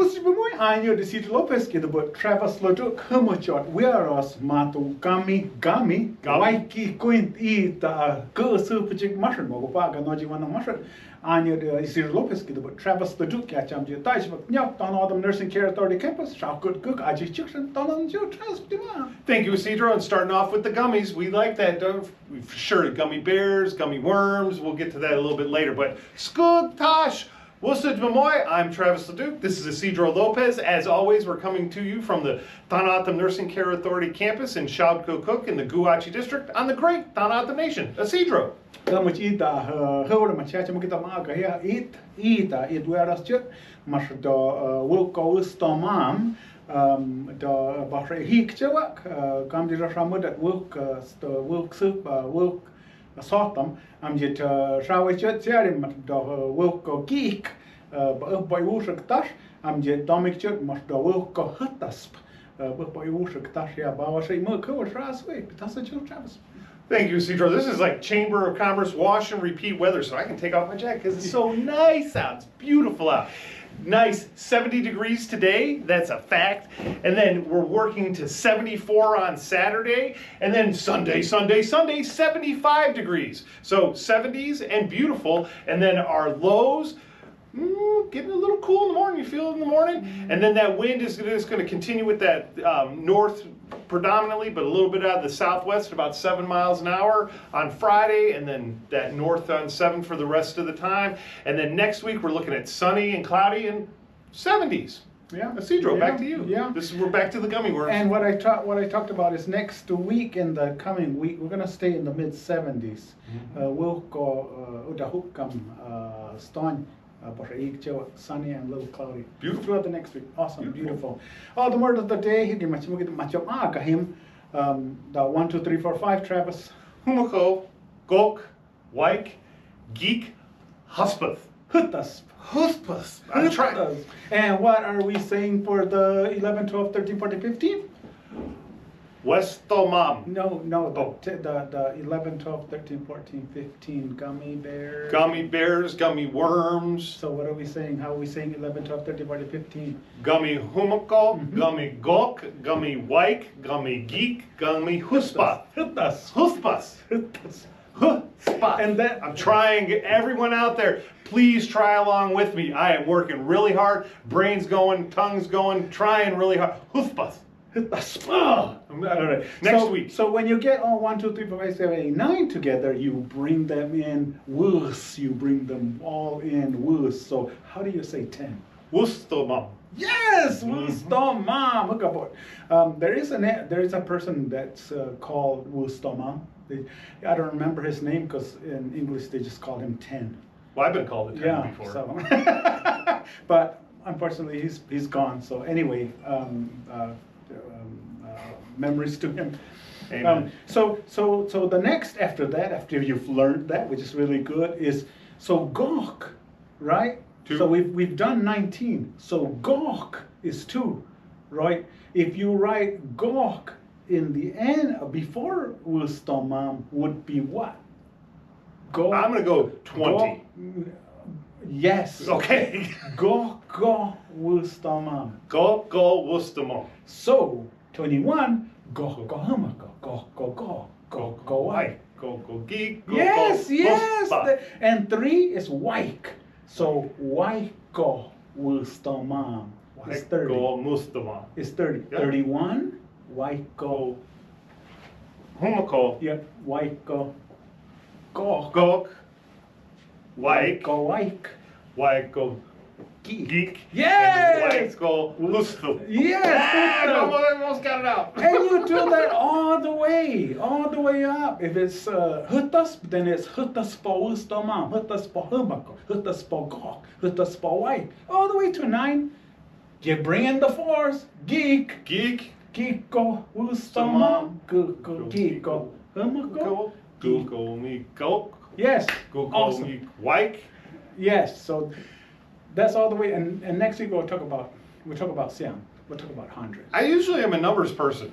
was muy año de Cid Lopez que but Travis Lodo Kumachot whereas Matu Gami Waiki Quint eat go super chick mushroom Mogopaga Nojiwana mushroom año de Cid Lopez que but Travis Lodo catcham de Taj but Nyap Tohono O'odham Nursing Care Authority campus shall good cook Aji Chicken Tohono O'odham. Thank you, Isidro. And starting off with the gummies, we like that. For sure, gummy bears, gummy worms. We'll get to that a little bit later. But Skug Tosh. Wusud Mamoy, I'm Travis Leduc. This is Isidro Lopez. As always, we're coming to you from the Tohono O'odham Nursing Care Authority campus in Shaudco in the Guachi district on the great Tohono O'odham Nation. Isidro. Much eat hurry much much maga here eat where us chit much the will go stomam the bahre hik chewak come the ramu that work soup work sortam am jet shawe chet serim the work go geek boy work tash am jet domik chet much the work go hutasp boy work tash ya bawa say mo ko raswe that's a chill Travis. Thank you, Isidro. This is like Chamber of Commerce wash and repeat weather, so I can take off my jacket because it's so nice out. It's beautiful out. Nice 70 degrees today, that's a fact. And then we're working to 74 on Saturday. And then Sunday, 75 degrees. So 70s and beautiful. And then our lows, getting a little cool in the morning. You feel it in the morning? And then that wind is just going to continue with that north predominantly, but a little bit out of the southwest, about 7 miles an hour on Friday, and then that north on 7 for the rest of the time. And then next week we're looking at sunny and cloudy and 70s. Yeah, Isidro, back to you. Yeah, we're back to the gummy worms. And what I talked about is next week and the coming week we're gonna stay in the mid 70s. We'll go udahukam stone. Sunny and a little cloudy. Beautiful. Throughout the next week. Awesome. Beautiful. The word of the day, the 1, 2, 3, 4, 5, Travis. Humako, Gok, Waik, Geek, Huspath. Hutas. I'm trying. And what are we saying for the 11, 12, 13, 14, 15? Westomam. No, the 11, 12, 13, 14, 15 gummy bears. Gummy bears, gummy worms. So what are we saying? How are we saying 11, 12, 13, 14, 15? Gummy humako, gummy gok, gummy waik, gummy geek, gummy huspa. Huspas. And then I'm trying, everyone out there, please try along with me. I am working really hard, brain's going, tongue's going, trying really hard. Huspas. Next week. So when you get all 1, 2, 3, 4, 5, 6, 8, 9 together, you bring them in worse. You bring them all in worse. So how do you say 10? Wustomam. Yes, Wustomam. Look about. There is a person that's called Wustomam. I don't remember his name because in English they just call him 10. Well, I've been called a 10 before. So, but unfortunately he's gone. So anyway. Memories to him. So the next after that, after you've learned that, which is really good, is so gawk, right? 2. So we've done 19. So gawk is 2, right? If you write gawk in the end before Wustomam would be what? I'm gonna go 20. Yes. Okay. Go Wustomam. Go Wustomam. So 21. Go white. Go geek. Yes. And 3 is Waik. So Waik go Wustomam. It's 30. Go Mustamam. It's 30. Yep. 31. Waik go. Humako. Yep. Waik go. Gok. Waik. Go Waik. Waik go. Geek. Yes! Waik go Mustum. Yes! I almost got it out. And you do that all the way up. If it's Hutas, then it's Hutas po Wustomam, Hutas po Humako, Hutas po Gok, Hutas po Waik, all the way to 9. You bring in the 4s. Geek. Go Wustomam. Geek go Humako. Go me Gok. Yes. Go me Waik. Yes. So that's all the way. And next week we'll talk about Siam. We'll talk about 100. I usually am a numbers person.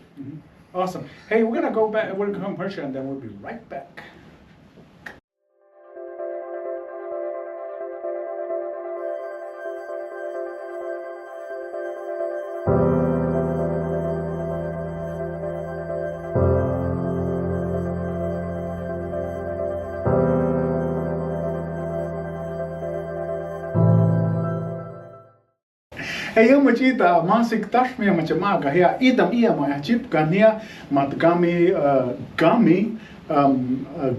Awesome. Hey, we're gonna go back. We're gonna come commercial, and then we'll be right back. Hey, yung machita, masik tash mi machamaga here. Idam iya mo chip kan here. Matgami gummy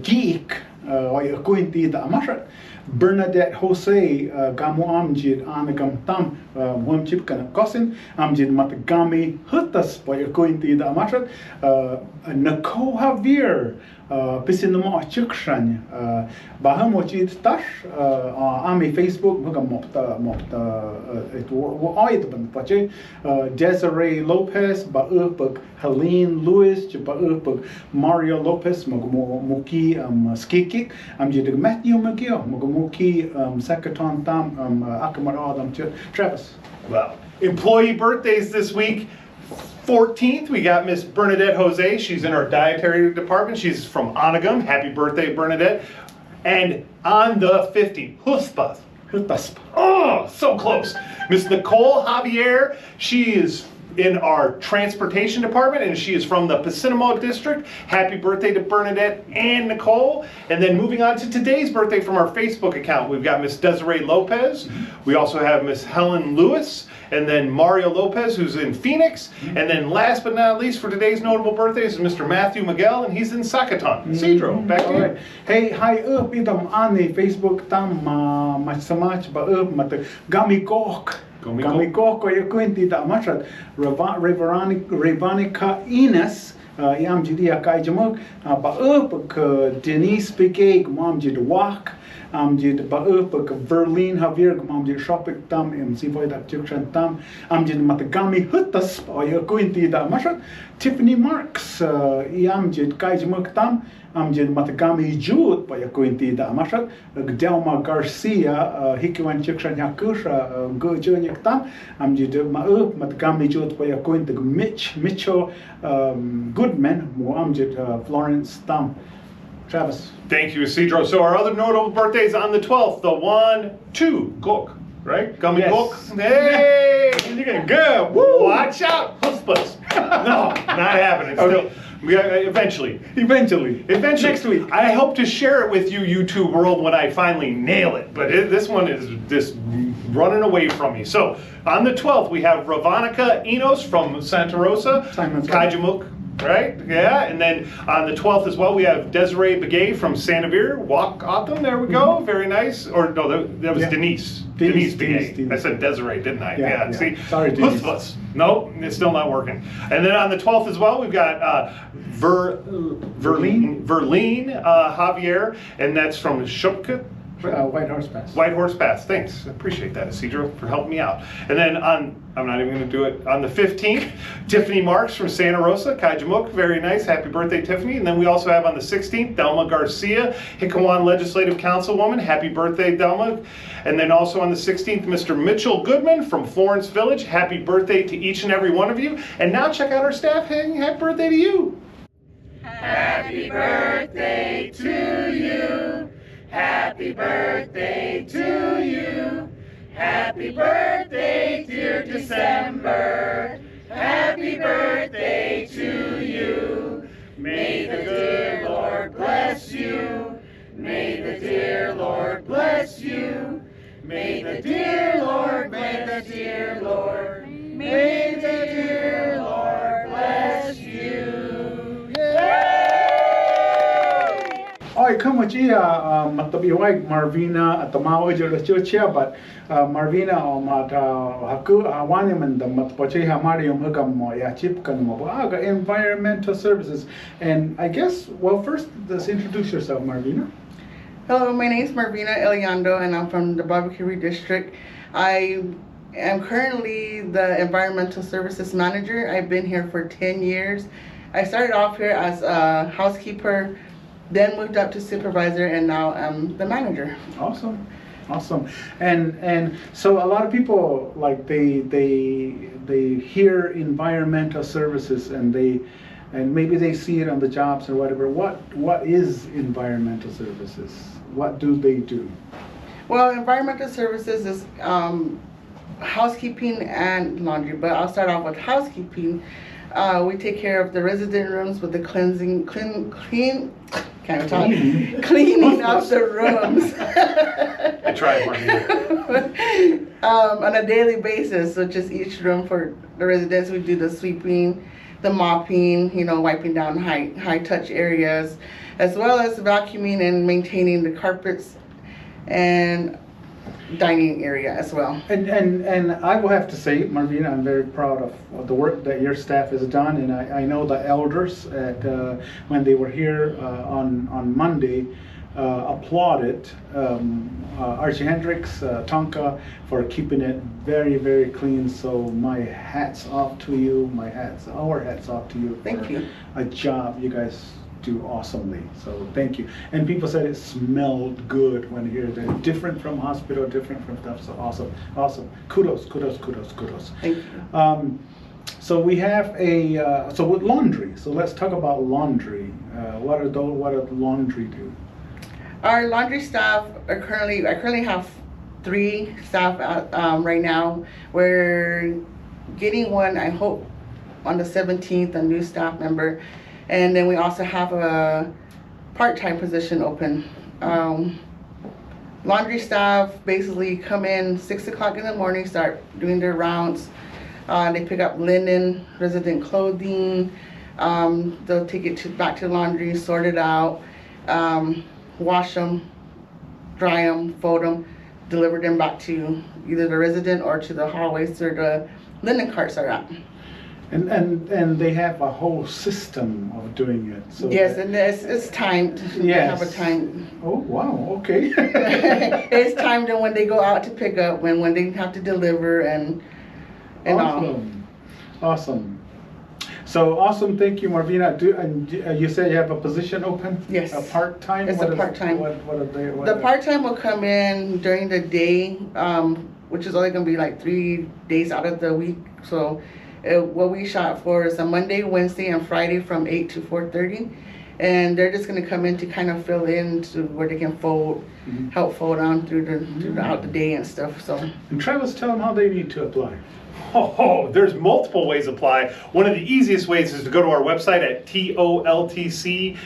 geek. Oy kuinti da mashat. Bernadette Jose gamu amjid anagam tam wam chip kan kosin amjid matgami hutas oy kuinti da mashat. Nicole Javier pisin mo chikshan bahamo chit tash ami Facebook muga mopta it oid ban pache Desiree Lopez ba upag Helene Lewis ba upag Mario Lopez muki skikik amjid Matthew Magio muki sekaton tam akamar adam Travis. Wow. Employee birthdays this week. 14th, we got Miss Bernadette Jose. She's in our dietary department. She's from Onagum. Happy birthday, Bernadette. And on the 15th, Huspas. Oh, so close. Miss Nicole Javier. She is in our transportation department, and she is from the Pisinamo district. Happy birthday to Bernadette and Nicole. And then moving on to today's birthday from our Facebook account, we've got Miss Desiree Lopez. We also have Miss Helen Lewis, and then Mario Lopez, who's in Phoenix. And then last but not least for today's notable birthdays is Mr. Matthew Miguel, and he's in Sacaton. Cedro, back to you. Hey, hi up idam ani Facebook tam machamach ba up mat gami kok. Kami ko yo kwenti da machat Revanica Ines yam jidia kai jamuk ba up Denise Pigay mam jid wak jid ba up Verlene Javier mam jid shopik tam im sivoy da chikshan tam jid matagami hutas yo kwenti da machat Tiffany Marks yam jid kai jamuk tam jid matagami jud pa yo kwenti da machat Delma Garcia hikiwan chikshan yakusha go jonik tam jid ma up matagami jud pa yo kwenti Mitchell Goodman mo jid Florence tam. Travis. Thank you, Cedro. So our other notable birthdays on the 12th, the 1-2 Gok, right? Gummy Yes. Gok. Hey, You're getting good. Woo! watch out, Huspas. No, not happening. Still, eventually. Next week. I hope to share it with you, YouTube world, when I finally nail it. But this one is just running away from me. So on the 12th, we have Ravanica Enos from Santa Rosa, Kajamuk. Right? Yeah. And then on the 12th as well, we have Desiree Begay from Sanavir. Walk Autumn. There we go. Very nice. Or no, that was Denise. Denise Begay. I said Desiree, didn't I? Yeah. See? Sorry, Denise. Nope, it's still not working. And then on the 12th as well, we've got Verlene Javier, and that's from Shupka. White Horse Pass. White Horse Pass. Thanks. I appreciate that, Isidro, for helping me out. And then I'm not even going to do it, on the 15th, Tiffany Marks from Santa Rosa, Kajamuk. Very nice. Happy birthday, Tiffany. And then we also have on the 16th, Delma Garcia, Hickawan Legislative Councilwoman. Happy birthday, Delma. And then also on the 16th, Mr. Mitchell Goodman from Florence Village. Happy birthday to each and every one of you. And now check out our staff saying happy birthday to you. Happy birthday to you. Happy birthday to you. Happy birthday, dear December. Happy birthday to you. May the dear Lord bless you. May the dear Lord bless you. May the dear Lord, may the dear Lord, may the dear Lord bless you. Yay! Oi, come with you, matabiwag Marvina at the Mao Jurachia, but Marvina or Haku Hawanim and the Matpoche Marium Hugamo, Yachipkan Mobaga, Environmental Services. And I guess, well, first, let's introduce yourself, Marvina. Hello, my name is Marvina Eliando, and I'm from the Babakiri district. I am currently the Environmental Services Manager. I've been here for 10 years. I started off here as a housekeeper, then moved up to supervisor, and now I'm the manager. Awesome. And so a lot of people, like, they hear environmental services and maybe they see it on the jobs or whatever. What is environmental services? What do they do? Well, environmental services is housekeeping and laundry, but I'll start off with housekeeping. We take care of the resident rooms with the cleaning of the rooms. I tried, Marvina. On a daily basis, so just each room for the residents, we do the sweeping, the mopping, wiping down high touch areas, as well as vacuuming and maintaining the carpets and dining area as well. And I will have to say, Marvina, I'm very proud of the work that your staff has done, and I know the elders when they were here on Monday applauded Archie Hendricks, Tonka, for keeping it very, very clean. So my hat's off to you. Our hats off to you. Thank you. A job you guys do awesomely. So thank you. And people said it smelled good when you hear that. Different from hospital, different from stuff. So awesome. Kudos. Thank you. So we have so with laundry. So let's talk about laundry. What does laundry do? Our laundry staff I currently have 3 staff right now. We're getting one, I hope, on the 17th, a new staff member. And then we also have a part-time position open. Laundry staff basically come in 6 o'clock in the morning, start doing their rounds. They pick up linen, resident clothing. They'll take it back to laundry, sort it out, wash them, dry them, fold them, deliver them back to either the resident or to the hallways where the linen carts are at. And they have a whole system of doing it. So yes, and it's timed. Yes. They have a time. Oh wow, okay. It's timed when they go out to pick up, when they have to deliver and Awesome. So awesome, thank you, Marvina. You said you have a position open? Yes. A part-time? It's a part-time. What are they? The part-time will come in during the day, which is only going to be like 3 days out of the week. So what we shot for is a Monday, Wednesday, and Friday from 8 to 4:30. And they're just going to come in to kind of fill in to where they can fold, help fold on throughout the day and stuff. So. And Travis, tell them how they need to apply. There's multiple ways to apply. One of the easiest ways is to go to our website at toltc.org.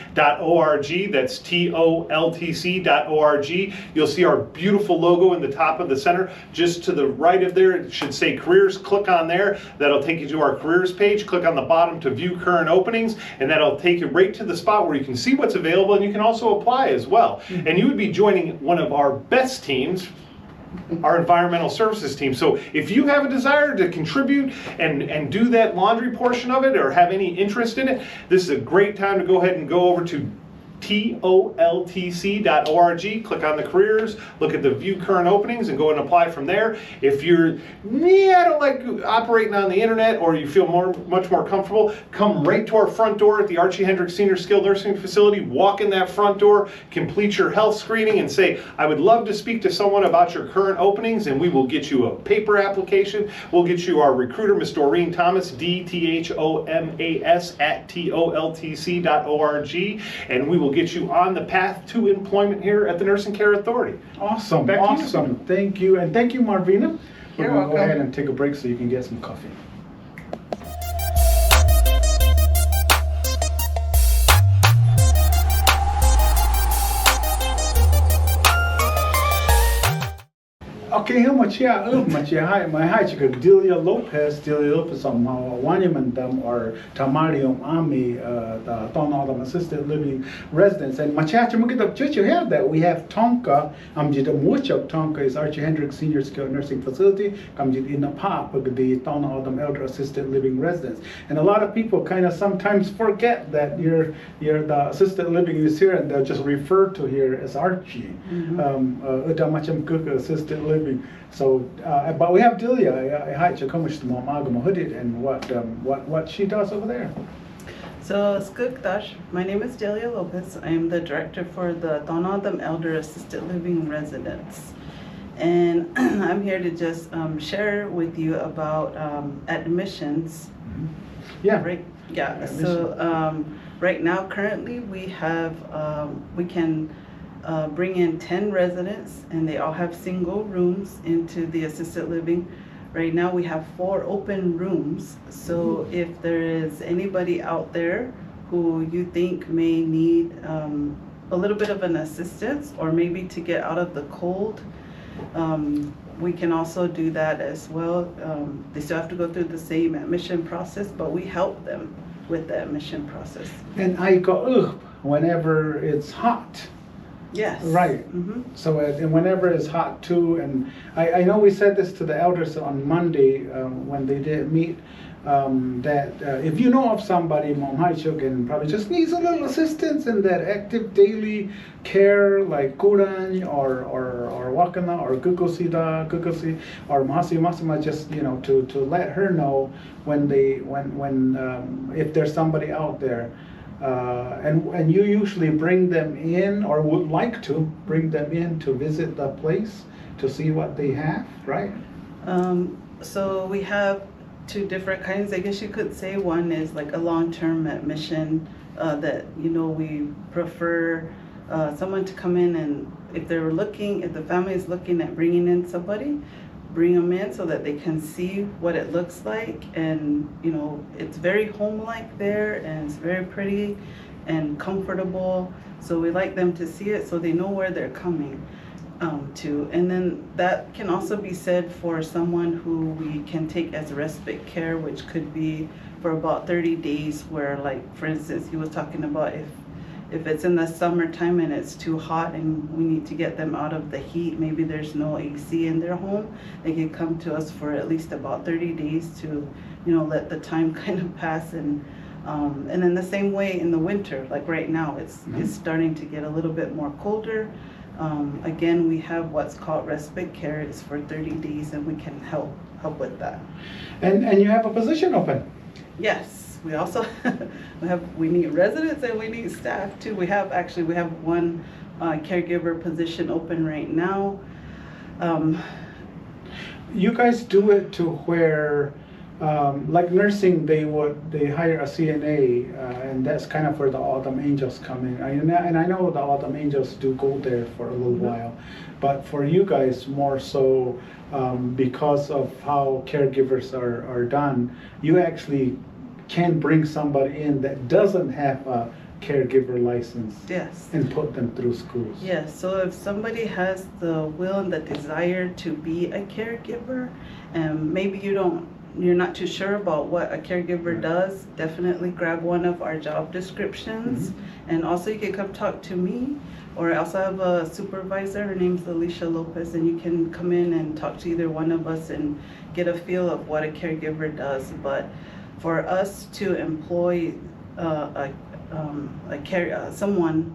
That's toltc.org. You'll see our beautiful logo in the top of the center. Just to the right of there, it should say careers. Click on there. That'll take you to our careers page. Click on the bottom to view current openings, and that'll take you right to the spot where you can see what's available, and you can also apply as well. And you would be joining one of our best teams, our environmental services team. So if you have a desire to contribute and do that laundry portion of it, or have any interest in it, this is a great time to go ahead and go over to toltc.org, click on the careers, look at the view current openings, and go and apply from there. If you're, I don't like operating on the internet, or you feel much more comfortable, come right to our front door at the Archie Hendricks Senior Skilled Nursing Facility, walk in that front door, complete your health screening, and say, I would love to speak to someone about your current openings, and we will get you a paper application. We'll get you our recruiter, Ms. Doreen Thomas, DTHOMAS at toltc.org, and we will get you on the path to employment here at the Nursing Care Authority. Awesome. Thank you. And thank you, Marvina. We're going to go ahead and take a break so you can get some coffee. Okay, hi, chika Delia Lopez on Wanyamandam or Tamarium Ami, the Tohono O'odham Assisted Living Residence. And Machacha Mukita Church, you have that. We have Tonka, Amjid Muchak Tonka is Archie Hendricks Senior Skilled Nursing Facility, Kamjid Inapap, the Tohono O'odham Elder Assisted Living Residence. And a lot of people kind of sometimes forget that you're the assisted living is here, and they'll just refer to here as Archie. Udamacham Cook Assisted Living. So, but we have Delia, and what she does over there. So, Skukdash, my name is Delia Lopez. I am the director for the Tohono O'odham Elder Assisted Living Residence. And I'm here to just share with you about admissions. Yeah. Right? Yeah. So, right now, currently, we have, we can bring in 10 residents, and they all have single rooms into the assisted living. Right now we have 4 open rooms, so if there is anybody out there who you think may need a little bit of an assistance, or maybe to get out of the cold, we can also do that as well. They still have to go through the same admission process, but we help them with the admission process. And I go up whenever it's hot. Yes. Right. So and whenever it's hot too, and I know we said this to the elders on Monday when they did meet, that if you know of somebody, Mom and probably just needs a little assistance in that active daily care, like Kuran or Wakana or Kukosi or Mahasi Masama, just to let her know when if there's somebody out there. And you usually bring them in, or would like to bring them in to visit the place to see what they have, right? So we have two different kinds. I guess you could say one is like a long-term admission that we prefer someone to come in, and if the family is looking at bringing in somebody, bring them in so that they can see what it looks like. And it's very home-like there, and it's very pretty and comfortable, so we like them to see it so they know where they're coming to. And then that can also be said for someone who we can take as respite care, which could be for about 30 days, where, like, for instance, he was talking about if it's in the summertime and it's too hot and we need to get them out of the heat, maybe there's no AC in their home, they can come to us for at least about 30 days to, let the time kind of pass. And in the same way in the winter, like right now, it's starting to get a little bit more colder. Again, we have what's called respite care. It's for 30 days, and we can help with that. And you have a position open. Yes. We also we need residents and we need staff too. We have one caregiver position open right now. You guys do it to where, like nursing, they hire a CNA, and that's kind of where the Autumn Angels come in. And I know the Autumn Angels do go there for a little while, but for you guys more so, because of how caregivers are done, you actually can bring somebody in that doesn't have a caregiver license. Yes. And put them through schools. Yes. So if somebody has the will and the desire to be a caregiver, and maybe you're not too sure about what a caregiver does, definitely grab one of our job descriptions. And also you can come talk to me, or I also have a supervisor. Her name's Alicia Lopez, and you can come in and talk to either one of us and get a feel of what a caregiver does. But for us to employ someone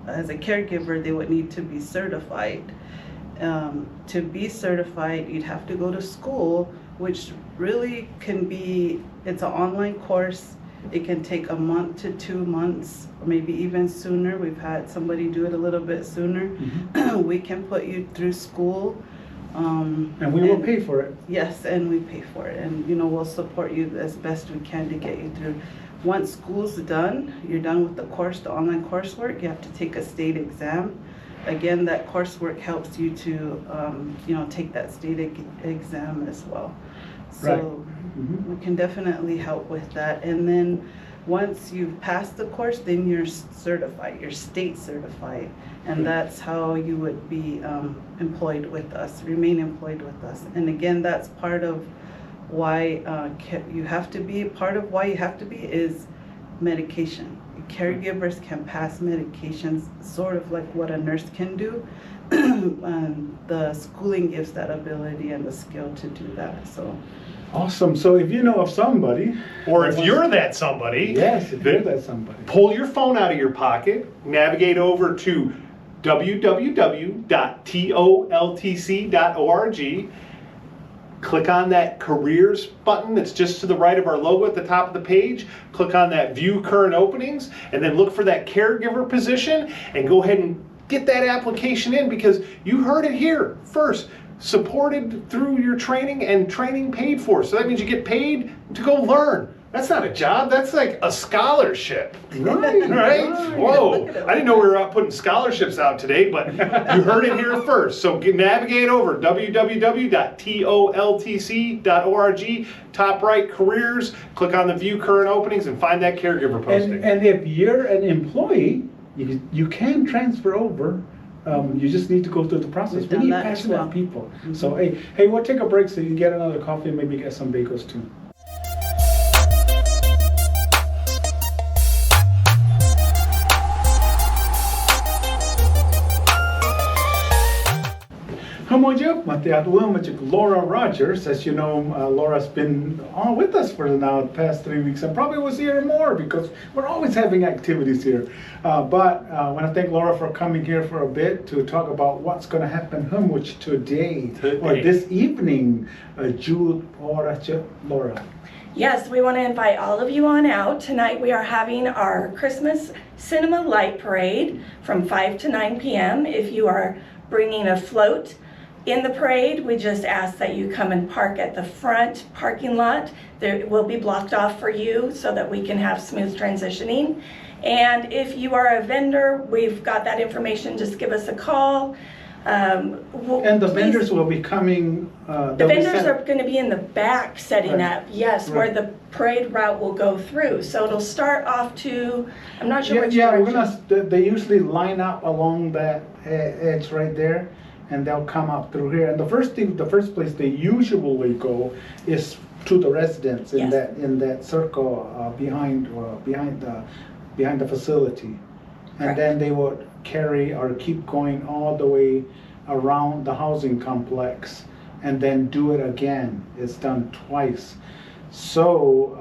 as a caregiver, they would need to be certified. To be certified, you'd have to go to school, which really it's an online course. It can take a month to 2 months, or maybe even sooner. We've had somebody do it a little bit sooner. We can put you through school. And we will pay for it. Yes, and we pay for it, and we'll support you as best we can to get you through. Once school's done, you're done with the course, the online coursework, you have to take a state exam. Again, that coursework helps you to take that state exam as well. So we can definitely help with that. And then once you've passed the course, then you're certified, you're state certified, and that's how you would be employed with us, remain employed with us. And again, that's part of why you have to be is medication. Caregivers can pass medications, sort of like what a nurse can do. And the schooling gives that ability and the skill to do that. So. Awesome. So if you know of somebody, or if you're that somebody, yes, if you're that somebody, pull your phone out of your pocket, navigate over to www.toltc.org, click on that careers button that's just to the right of our logo at the top of the page, click on that view current openings, and then look for that caregiver position and go ahead and get that application in, because you heard it here first. Supported through your training and training paid for. So that means you get paid to go learn. That's not a job, that's like a scholarship. Right? Whoa, I didn't know we were out putting scholarships out today, but you heard it here first. So navigate over www.toltc.org, top right careers, click on the view current openings and find that caregiver posting. And if you're an employee, you can transfer over You just need to go through the process. We've We done need that as passionate well. people. So hey, we'll take a break so you can get another coffee and maybe get some bagels too. Laura Rogers. As you know, Laura's been on with us for now the past 3 weeks and probably was here more because we're always having activities here. But I want to thank Laura for coming here for a bit to talk about what's going to happen today or this evening. Laura. Yes, we want to invite all of you on out. Tonight we are having our Christmas Cinema Light Parade from 5 to 9 p.m. If you are bringing a float in the parade, we just ask that you come and park at the front parking lot. It will be blocked off for you so that we can have smooth transitioning. And if you are a vendor, we've got that information. Just give us a call. And the vendors will be coming. The vendors are going to be in the back setting up, yes, where the parade route will go through. So it'll start off to, I'm not sure which direction. They usually line up along that edge right there, and they'll come up through here. And the first place they usually go is to the residents in that circle behind the facility. And then they would carry or keep going all the way around the housing complex and then do it again. It's done twice. So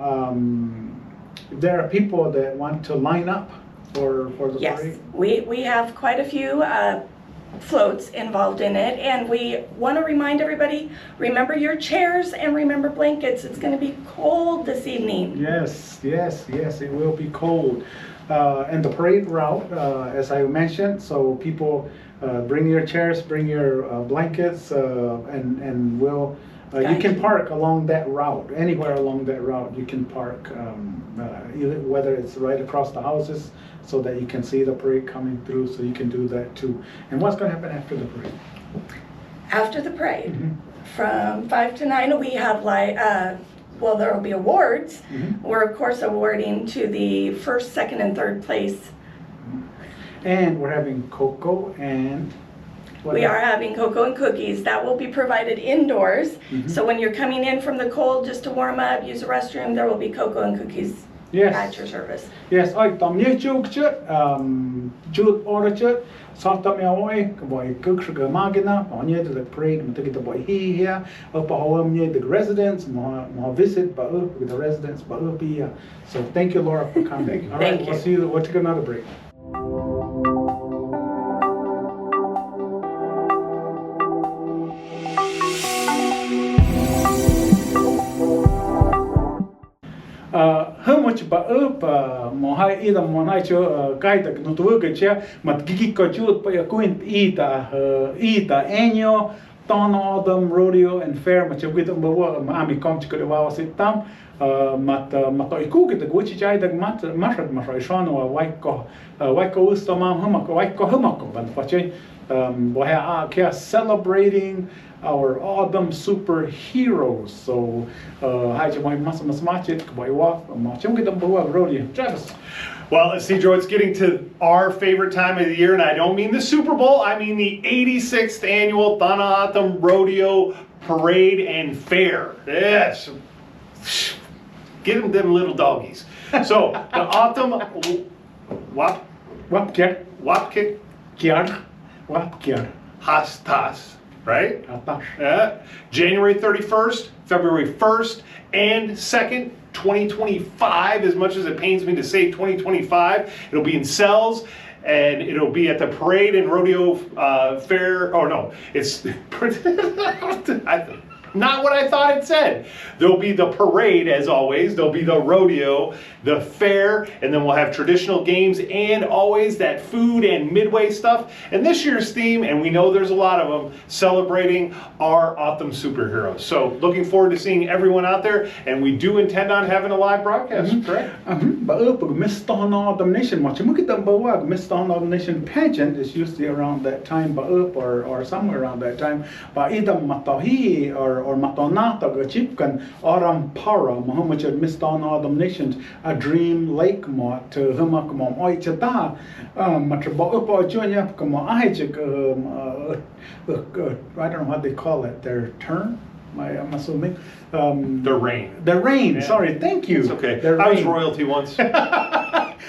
there are people that want to line up for the parade. Yes, we have quite a few floats involved in it, and we want to remind everybody, remember your chairs and remember blankets. It's going to be cold this evening. Yes, it will be cold. And the parade route, as I mentioned, so people bring your chairs, bring your blankets, and we'll you can park along that route. Anywhere along that route you can park, whether it's right across the houses so that you can see the parade coming through, so you can do that too. And what's going to happen after the parade? After the parade, from 5 to 9, we have well, there will be awards. We're, of course, awarding to the first, second, and third place. And we're having cocoa and... We are having cocoa and cookies. That will be provided indoors. So when you're coming in from the cold just to warm up, use the restroom, there will be cocoa and cookies at your service. Yes, I tam nie chukchut, chut orchut, salta me away, boy cooksugar magina, on you to the parade, and take the boy here, up home near the residents, more visit, but with the residents, but will be here. So thank you, Laura, for coming. All right, we'll see you. We'll take another break. Much but mohai either monacho guide no to work chair, but gigi coachut by a quint ita annual Tohono O'odham Rodeo and Fair, much of it ami come to the wow sit tam, matoi the which I the matter Marshano, Waiko Ustomam Humako, Waiko Humako, but celebrating our autumn superheroes. So, Travis. Well, Isidro, it's getting to our favorite time of the year, and I don't mean the Super Bowl, I mean the 86th annual Tohono O'odham Rodeo Parade and Fair. Yes. Get them little doggies. So, the autumn Wapkir Hastas, right? January 31st, February 1st, and 2nd, 2025, as much as it pains me to say 2025. It'll be in Cells, and it'll be at the Parade and Rodeo Fair. Oh no, it's not what I thought it said. There'll be the parade, as always. There'll be the rodeo, the fair, and then we'll have traditional games and always that food and midway stuff. And this year's theme, and we know there's a lot of them, celebrating our autumn superheroes. So looking forward to seeing everyone out there, and we do intend on having a live broadcast, correct? Miss Tohono O'odham Nation, Miss Tohono O'odham Nation pageant is usually around that time, or somewhere around that time. But either Matahi or or matonata go chip kan O'odham para Muhammad Miss Tohono O'odham nations a dream lake mo to huma mo oi chata matrabo upo jonya como I don't know what they call it, their turn. I'm assuming. The rain. The rain. Yeah. Sorry, thank you. It's okay. The I was rain. royalty once.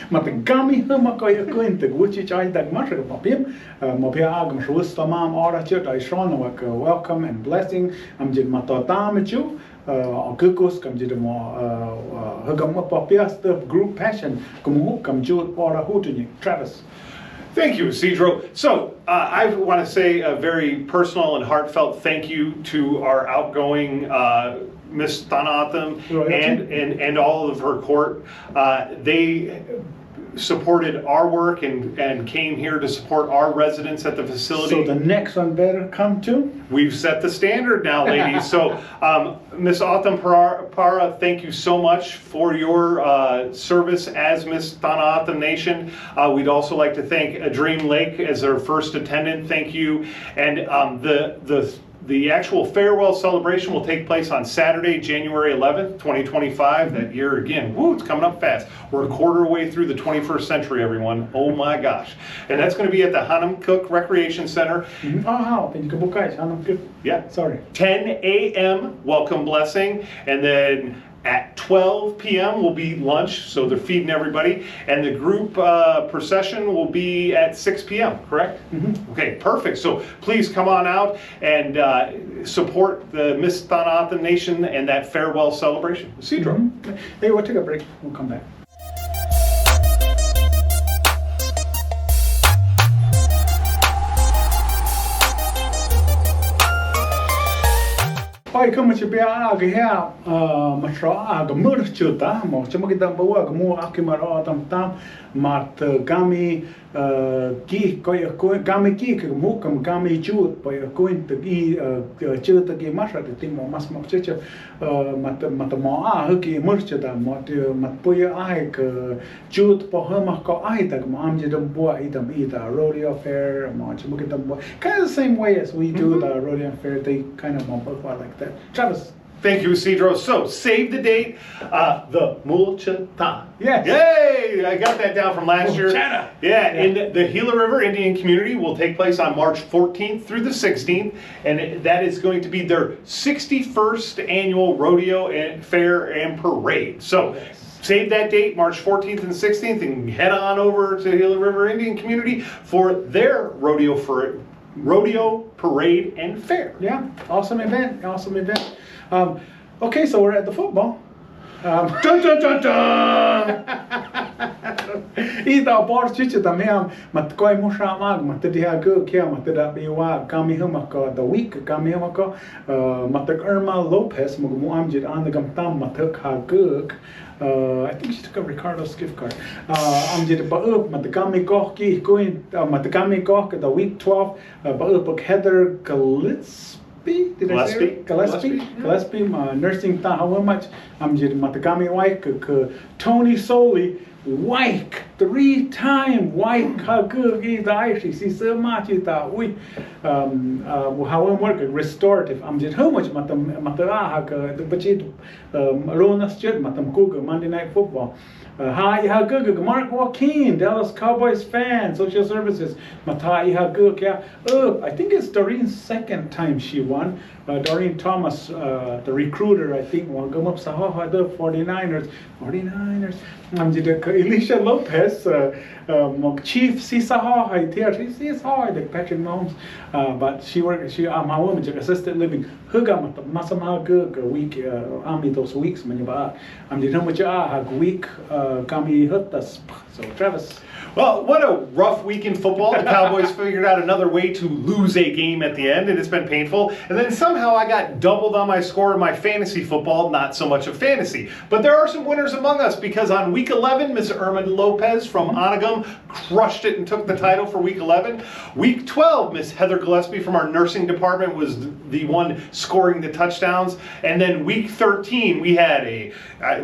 Matagami huma ko yukuinte guchi chai dag mashra papim mopia agam shus tamam ora chut I shron welcome and blessing am jid matotamichu kukus kam jid mo hugam papia stuff group passion kumu kam jut ora hutuni Travis. Thank you, Isidro. So I want to say a very personal and heartfelt thank you to our outgoing Miss Tohono O'odham and all of her court. They supported our work and came here to support our residents at the facility. So the next one better come too? We've set the standard now, ladies. So Miss O'odham Para, thank you so much for your service as Miss Tohono O'odham Nation. We'd also like to thank Dream Lake as our first attendant. Thank you. And the actual farewell celebration will take place on Saturday, January 11th, 2025. That year again, woo, it's coming up fast. We're a quarter way through the 21st century, everyone. Oh my gosh. And that's going to be at the Hanam Cook Recreation Center. Yeah. Sorry. 10 a.m. welcome blessing. And then at 12 p.m. will be lunch, so they're feeding everybody. And the group procession will be at 6 p.m., correct? Mm-hmm. Okay, perfect. So please come on out and support the Miss Tohono O'odham Nation and that farewell celebration. Isidro. Mm-hmm. Hey, we'll take a break. We'll come back. Oi, como te bem aga here, mas aga murchuta, mo chama que dá boa, mo aqui maro tam mat gami ki gami ki mo kam gami jut po coin to gi chut to gi masha te timo mas mo cheche mat mo ki murchuta mat po ai ke jut po hama ko ai tak mo am jedom boa idam ida rodeo fair mo chama que dam kind of the same way as we do the rodeo fair. They kind of like that. Travis. Thank you, Isidro. So, save the date, the Mulchata. Yes. Yay! I got that down from last year. Yeah, in the Gila River Indian Community will take place on March 14th through the 16th, and that is going to be their 61st annual rodeo and fair and parade. So, save that date, March 14th and 16th, and head on over to Gila River Indian Community for their rodeo parade and fair. Yeah, awesome event. Okay, so we're at the football. Dun dun dun dun! Ida bars chichita meam mat koi musha mag mat dia go kia mat da biwa kami humako the week kami humako mat Irma Lopez mugu amjid an the gamtam mat ka guk. I think she took a Ricardo's gift card. Amjid ba up mat kami koch ki going mat kami koch the week 12 ba up Heather Gillespie, my nursing ta how much I'm just matagami white Tony Soli white 3-time white good is actually see so much that we how work restorative I'm just how much mataraha the budget Rona Street matam kuga Monday Night Football. Hi, how good, Mark Joaquin, Dallas Cowboys fan, social services. Matai, how good, yeah. I think it's Doreen's second time she won. Doreen Thomas, the recruiter, I think, will go up Sahaha, the 49ers. I'm Elisha Lopez, Chief Sisaha, she is hard, like Patrick Mahomes. But she my woman, assisted living. Hugam, Masama good, week, those weeks, when you I'm the number week. Kami hurt us. So Travis. Well, what a rough week in football. The Cowboys figured out another way to lose a game at the end, and it's been painful. And then somehow I got doubled on my score in my fantasy football, not so much of fantasy. But there are some winners among us, because on week 11, Ms. Irma Lopez from Onagum crushed it and took the title for week 11. Week 12, Ms. Heather Gillespie from our nursing department was the one scoring the touchdowns. And then week 13, we had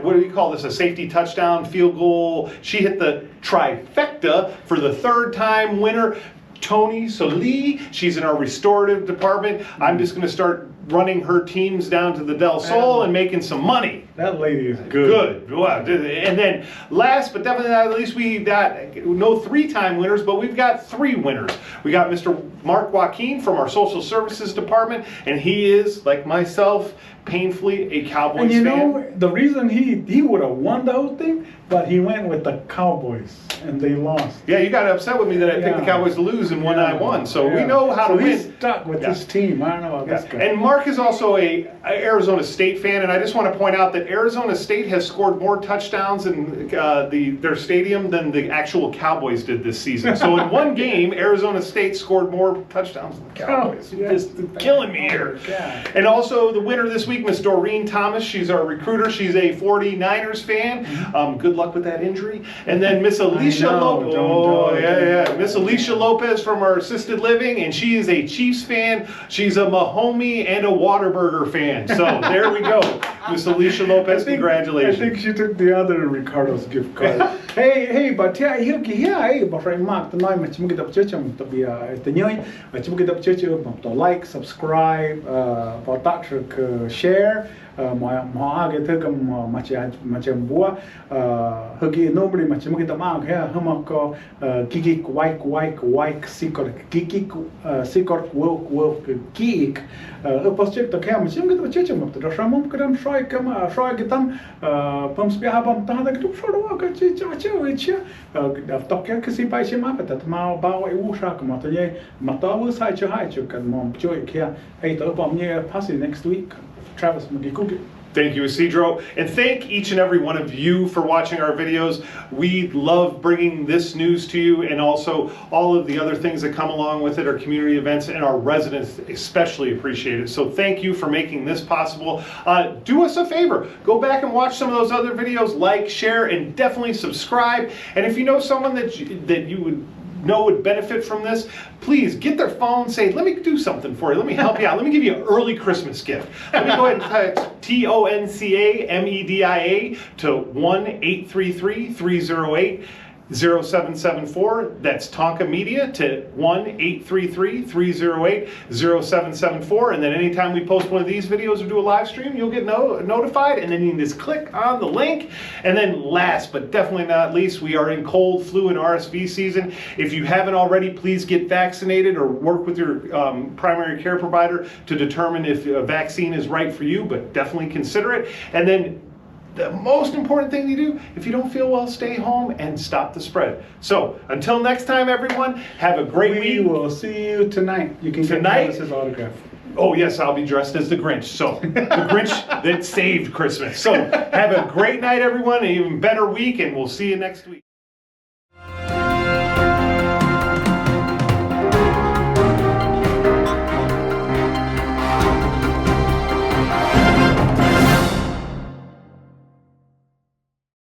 what do we call this, a safety touchdown, field goal. She hit the trifecta for the 3rd time winner, Tony Soli. She's in our restorative department. I'm just going to start running her teams down to the Del Sol and making some money. That lady is good. Good. Well, and then last but definitely not least, we got no 3-time winners, but we've got 3 winners. We got Mr. Mark Joaquin from our Social Services Department, and he is, like myself, painfully a Cowboys And you fan. know, the reason he would have won the whole thing, but he went with the Cowboys and they lost. Yeah, you got upset with me that I picked the Yeah. Cowboys to lose and I won. So we Yeah. know how so to he's win. stuck with Yeah. this team. I don't know about this guy. And Mark is also a Arizona State fan, and I just want to point out that Arizona State has scored more touchdowns in their stadium than the actual Cowboys did this season. So in one game, Arizona State scored more touchdowns than the Cowboys. Oh, yeah. Just killing me here. Oh, God. And also the winner this week, Miss Doreen Thomas. She's our recruiter. She's a 49ers fan. Good luck with that injury. And then Miss Alicia Lopez. Miss Alicia Lopez from our assisted living, and she is a Chiefs fan. She's a Mahomie and a Whataburger fan. So there we go. Miss Alicia Lopez, congratulations. I think she took the other Ricardo's gift card. hey, but but right Mark, the night much kita percaya to be the new, much kita percaya to like, subscribe, share. Mau agak tu macam buah, hagi nobody macam kita mau ya, hama ko gigi kuai sikor gigi sikor work gig, lepas cek tak ya macam kita baca macam tu, dah ramai kadang try kita pemspiah abang tahan kita show ke cek tak ya kesipai cuma apa tak mau bawa ibu syak matanya matawa saya cakap kan mau cuy kia, tu pamnya pasti next week. Travis, thank you, Isidro. And thank each and every one of you for watching our videos. We love bringing this news to you, and also all of the other things that come along with it, our community events, and our residents especially appreciate it. So thank you for making this possible. Do us a favor. Go back and watch some of those other videos, like, share, and definitely subscribe. And if you know someone that you would would benefit from this, please get their phone, say, let me do something for you, let me help you out, let me give you an early Christmas gift. Let me go ahead and text TONCAMEDIA to 1-833-308-0774. That's Tonka Media to 1-833-308-0774. And then anytime we post one of these videos or do a live stream, you'll get notified, and then you can just click on the link. And then last but definitely not least, we are in cold, flu, and RSV season. If you haven't already, please get vaccinated or work with your primary care provider to determine if a vaccine is right for you, but definitely consider it. And then the most important thing to do, if you don't feel well, stay home and stop the spread. So until next time, everyone, have a great week. We will see you tonight. You can get Travis's autograph. Oh yes, I'll be dressed as the Grinch. So the Grinch that saved Christmas. So have a great night, everyone, an even better week, and we'll see you next week.